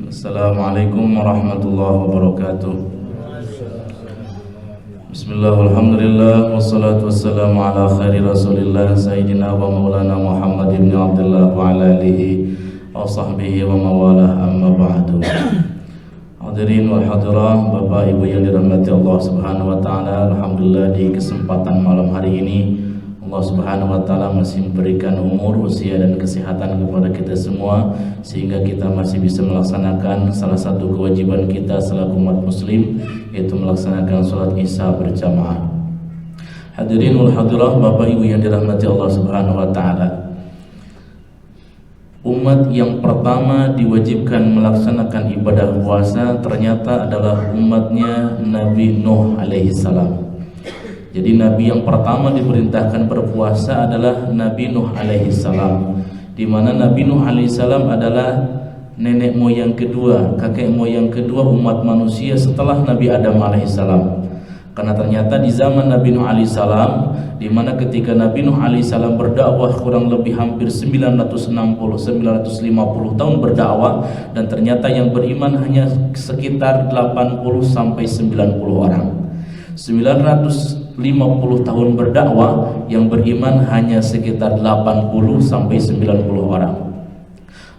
Assalamualaikum warahmatullahi wabarakatuh. Bismillah, alhamdulillah, wassalatu wassalamu ala khairi rasulillah Sayyidina wa maulana Muhammad ibn Abdullah wa ala alihi wa sahbihi wa mawalah, amma ba'du. Hadirin wal hadirah, Bapak Ibu yang dirahmati Allah subhanahu wa ta'ala, alhamdulillah di kesempatan malam hari ini Allah subhanahu wa ta'ala masih memberikan umur, usia dan kesehatan kepada kita semua, sehingga kita masih bisa melaksanakan salah satu kewajiban kita selaku umat muslim, yaitu melaksanakan sholat isya berjamaah. Hadirin wal hadirah, Bapak Ibu yang dirahmati Allah subhanahu wa ta'ala, umat yang pertama diwajibkan melaksanakan ibadah puasa ternyata adalah umatnya Nabi Nuh alaihi salam. Jadi Nabi yang pertama diperintahkan berpuasa adalah Nabi Nuh alaihi salam, di mana Nabi Nuh alaihi salam adalah nenek moyang kedua, kakek moyang kedua umat manusia setelah Nabi Adam alaihi salam. Karena ternyata di zaman Nabi Nuh alaihi salam, di mana ketika Nabi Nuh alaihi salam berdakwah kurang lebih hampir 950 tahun berdakwah, dan ternyata yang beriman hanya sekitar 80 sampai 90 orang. 950 tahun berdakwah, yang beriman hanya sekitar 80 sampai 90 orang.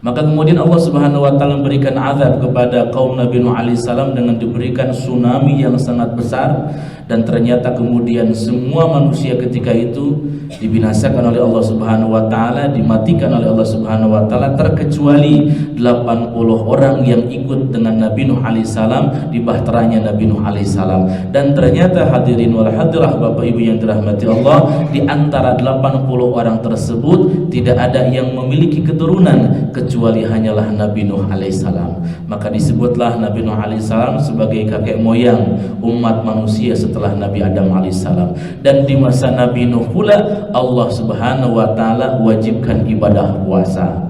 Maka kemudian Allah subhanahu wa ta'ala memberikan azab kepada kaum Nabi Nuh alaihi salam dengan diberikan tsunami yang sangat besar, dan ternyata kemudian semua manusia ketika itu dibinasakan oleh Allah subhanahu wa ta'ala, dimatikan oleh Allah subhanahu wa ta'ala, terkecuali 80 orang yang ikut dengan Nabi Nuh alaihi salam di bahteranya Nabi Nuh alaihi salam. Dan ternyata hadirin wal hadirah, Bapak Ibu yang dirahmati Allah, di antara 80 orang tersebut tidak ada yang memiliki keturunan kecuali hanyalah Nabi Nuh alaihi salam. Maka disebutlah Nabi Nuh alaihi salam sebagai kakek moyang umat manusia setelah Nabi Adam alaihi salam. Dan di masa Nabi Nuh pula Allah subhanahu wa ta'ala wajibkan ibadah puasa.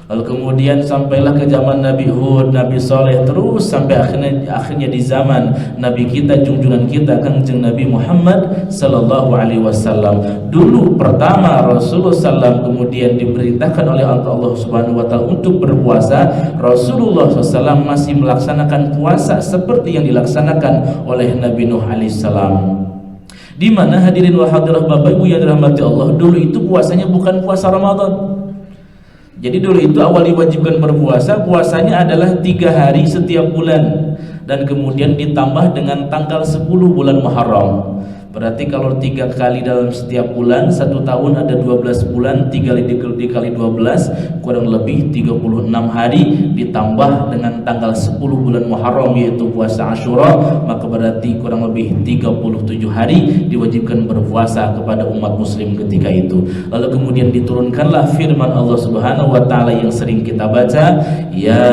Lalu kemudian sampailah ke zaman Nabi Hud, Nabi Saleh, terus sampai akhirnya di zaman Nabi kita, junjungan kita, Kanjeng Nabi Muhammad sallallahu alaihi wasallam. Dulu pertama Rasulullah sallam kemudian diperintahkan oleh Allah subhanahu wa ta'ala untuk berpuasa. Rasulullah sallam masih melaksanakan puasa seperti yang dilaksanakan oleh Nabi Nuh alaihi salam. Di mana hadirin wa hadirah, Bapak Ibu yang dirahmati Allah, dulu itu puasanya bukan puasa Ramadan. Jadi dulu itu awal diwajibkan berpuasa, puasanya adalah 3 hari setiap bulan, dan kemudian ditambah dengan tanggal 10 bulan Muharram. Berarti kalau 3 kali dalam setiap bulan, 1 tahun ada 12 bulan, 3 dikali 12 kurang lebih 36 hari, ditambah dengan tanggal 10 bulan Muharram yaitu puasa Asyura, maka berarti kurang lebih 37 hari diwajibkan berpuasa kepada umat muslim ketika itu. Lalu kemudian diturunkanlah firman Allah subhanahu wa ta'ala yang sering kita baca, ya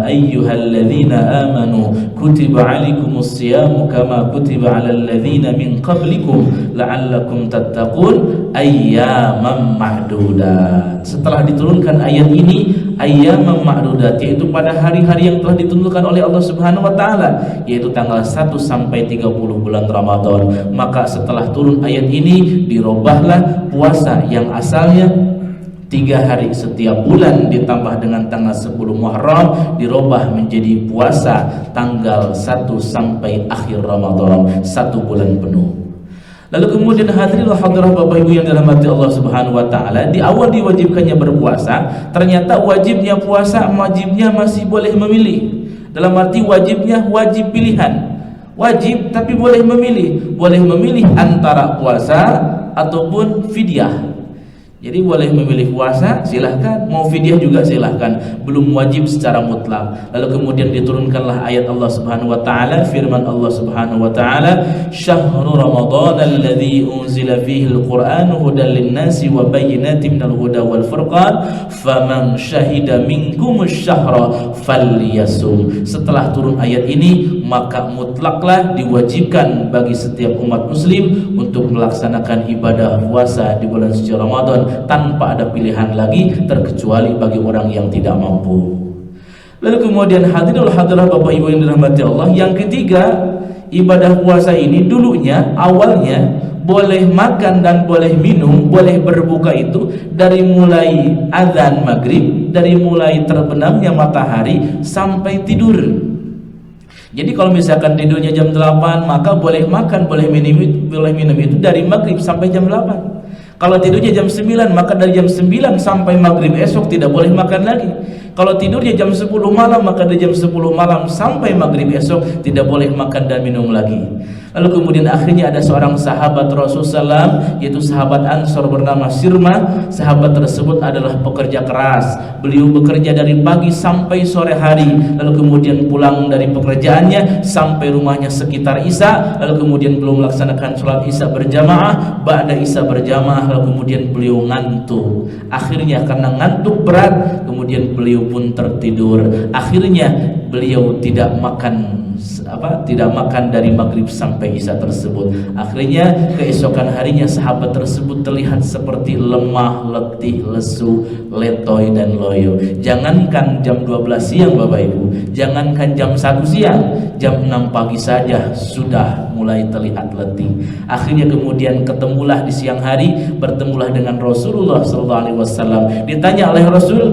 ayyuhalladzina amanu kutiba alaikumus siyamu kama kutiba alal ladzina min qablikum la'allakum tattaqun ayyaman ma'dudat. Setelah diturunkan ayat ini, ayyaman ma'dudat, yaitu pada hari-hari yang telah ditentukan oleh Allah subhanahu wa ta'ala, yaitu tanggal 1 sampai 30 bulan Ramadan. Maka setelah turun ayat ini, dirobahlah puasa yang asalnya 3 hari setiap bulan ditambah dengan tanggal 10 Muharram, dirubah menjadi puasa tanggal 1 sampai akhir Ramadan, 1 bulan penuh. Lalu kemudian hadirin wa hadirah, Bapak Ibu yang dirahmati Allah subhanahu wa ta'ala, di awal diwajibkannya berpuasa, ternyata wajibnya puasa, wajibnya masih boleh memilih. Dalam arti wajibnya wajib pilihan, wajib tapi boleh memilih antara puasa ataupun fidyah. Jadi boleh memilih puasa, silahkan, mau fidyah juga silahkan, belum wajib secara mutlak. Lalu kemudian diturunkanlah ayat Allah subhanahu wa ta'ala, firman Allah subhanahu wa ta'ala, syahrul ramadhan alladhi unzila fihi al-Qur'an hudan lin-nasi wa bayyinatin minal huda wal furqan faman syahida minkumus syahra falyasum. Setelah turun ayat ini, maka mutlaklah diwajibkan bagi setiap umat muslim untuk melaksanakan ibadah puasa di bulan suci Ramadan tanpa ada pilihan lagi, terkecuali bagi orang yang tidak mampu. Lalu kemudian hadirin hadirah, Bapak Ibu yang dirahmati Allah, yang ketiga, ibadah puasa ini dulunya awalnya boleh makan dan boleh minum, boleh berbuka itu dari mulai azan maghrib, dari mulai terbenamnya matahari sampai tidur. Jadi kalau misalkan tidurnya jam 8, maka boleh makan, boleh minum itu dari maghrib sampai jam 8. Kalau tidurnya jam 9, maka dari jam 9 sampai maghrib esok tidak boleh makan lagi. Kalau tidurnya jam 10 malam, maka dari jam 10 malam sampai maghrib esok tidak boleh makan dan minum lagi. Lalu kemudian akhirnya ada seorang sahabat Rasulullah SAW, yaitu sahabat Ansor bernama Sirma. Sahabat tersebut adalah pekerja keras. Beliau bekerja dari pagi sampai sore hari, lalu kemudian pulang dari pekerjaannya sampai rumahnya sekitar Isya, lalu kemudian belum melaksanakan sholat Isya berjamaah, ba'da Isya berjamaah, lalu kemudian beliau ngantuk. Akhirnya karena ngantuk berat, kemudian beliau pun tertidur. Akhirnya beliau tidak makan dari maghrib sampai isya tersebut. Akhirnya keesokan harinya sahabat tersebut terlihat seperti lemah, letih, lesu, letoy dan loyo. Jangankan jam 12 siang Bapak Ibu, jangankan jam 1 siang, jam 6 pagi saja sudah mulai terlihat letih. Akhirnya kemudian ketemulah di siang hari, bertemulah dengan Rasulullah SAW. Ditanya oleh Rasul,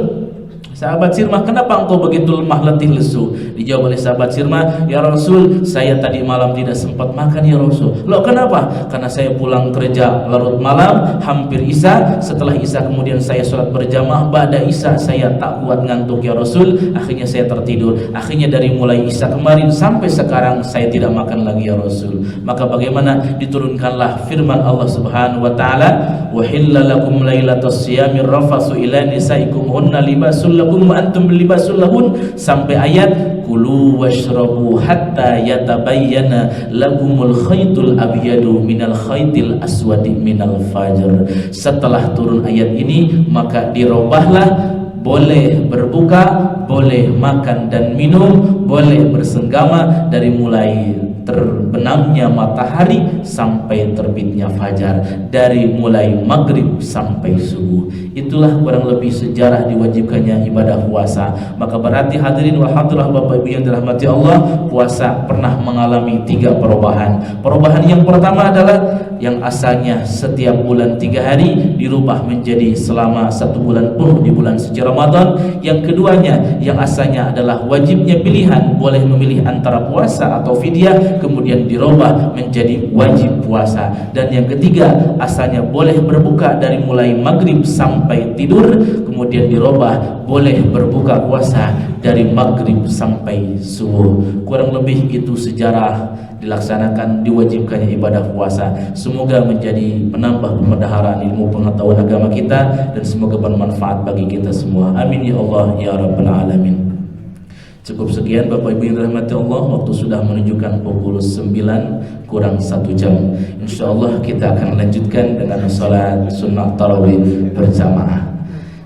sahabat Sirma, kenapa engkau begitu lemah, letih, lesu? Dijawab oleh sahabat Sirma, ya Rasul, saya tadi malam tidak sempat makan ya Rasul. Loh kenapa? Karena saya pulang kerja larut malam, hampir Isya. Setelah Isya kemudian saya sholat berjamaah, ba'da Isya saya tak kuat ngantuk ya Rasul. Akhirnya saya tertidur. Akhirnya dari mulai Isya kemarin sampai sekarang saya tidak makan lagi ya Rasul. Maka bagaimana? Diturunkanlah firman Allah Subhanahu wa taala, wa hilla lakum lailatas siyamir rafasu ila nisaikum hunna libasul lakum wa antum libasul lahun, sampai ayat kulu washrabu hatta yatabayyana lakumul khaytul abyadu minal khaytil aswadi minal fajr. Setelah turun ayat ini, maka dirobahlah, boleh berbuka, boleh makan dan minum, boleh bersenggama dari mulai terbenamnya matahari sampai terbitnya fajar, dari mulai maghrib sampai subuh. Itulah kurang lebih sejarah diwajibkannya ibadah puasa. Maka berarti hadirin wal hadirah Bapak Ibu yang dirahmati Allah, puasa pernah mengalami 3 perubahan. Perubahan yang pertama adalah yang asalnya setiap bulan 3 hari dirubah menjadi selama 1 bulan penuh di bulan suci Ramadan. Yang keduanya yang asalnya adalah wajibnya pilihan, boleh memilih antara puasa atau fidyah, kemudian dirubah menjadi wajib puasa. Dan yang ketiga asalnya boleh berbuka dari mulai maghrib sampai tidur, kemudian dirubah boleh berbuka puasa dari maghrib sampai subuh. Kurang lebih itu sejarah dilaksanakan diwajibkannya ibadah puasa. Semoga menjadi penambah pemeliharaan ilmu pengetahuan agama kita, dan semoga bermanfaat bagi kita semua. Amin ya Allah ya Rabbal Alamin. Cukup sekian Bapak Ibu yang dirahmati Allah. Waktu sudah menunjukkan pukul 9 kurang 1 jam. InsyaAllah kita akan lanjutkan dengan salat sunnah tarawih berjamaah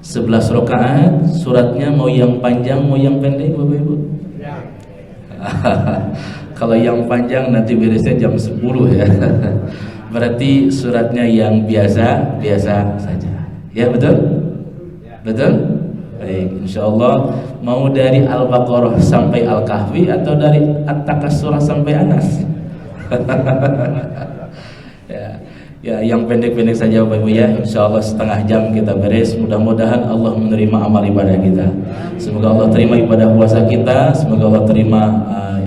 11 rakaat. Suratnya mau yang panjang mau yang pendek Bapak Ibu? Kalau yang panjang nanti beresnya jam 10 ya. Berarti suratnya yang biasa saja. Ya betul? Betul? Baik, insyaallah. Mau dari Al-Baqarah sampai Al-Kahfi atau dari At-Takasurah sampai Anas? Ya, yang pendek-pendek saja Bapak Ibu ya. Insyaallah setengah jam kita beres. Mudah-mudahan Allah menerima amal ibadah kita. Semoga Allah terima ibadah puasa kita. Semoga Allah terima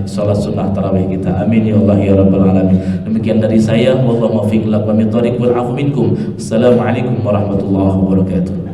salat sunnah tarawih kita. Amin ya Allah ya Rabbal Alamin. Demikian dari saya. Wallahu muwaffiq ila aqwamit thoriq wal 'afwu minkum. Assalamualaikum warahmatullahi wabarakatuh.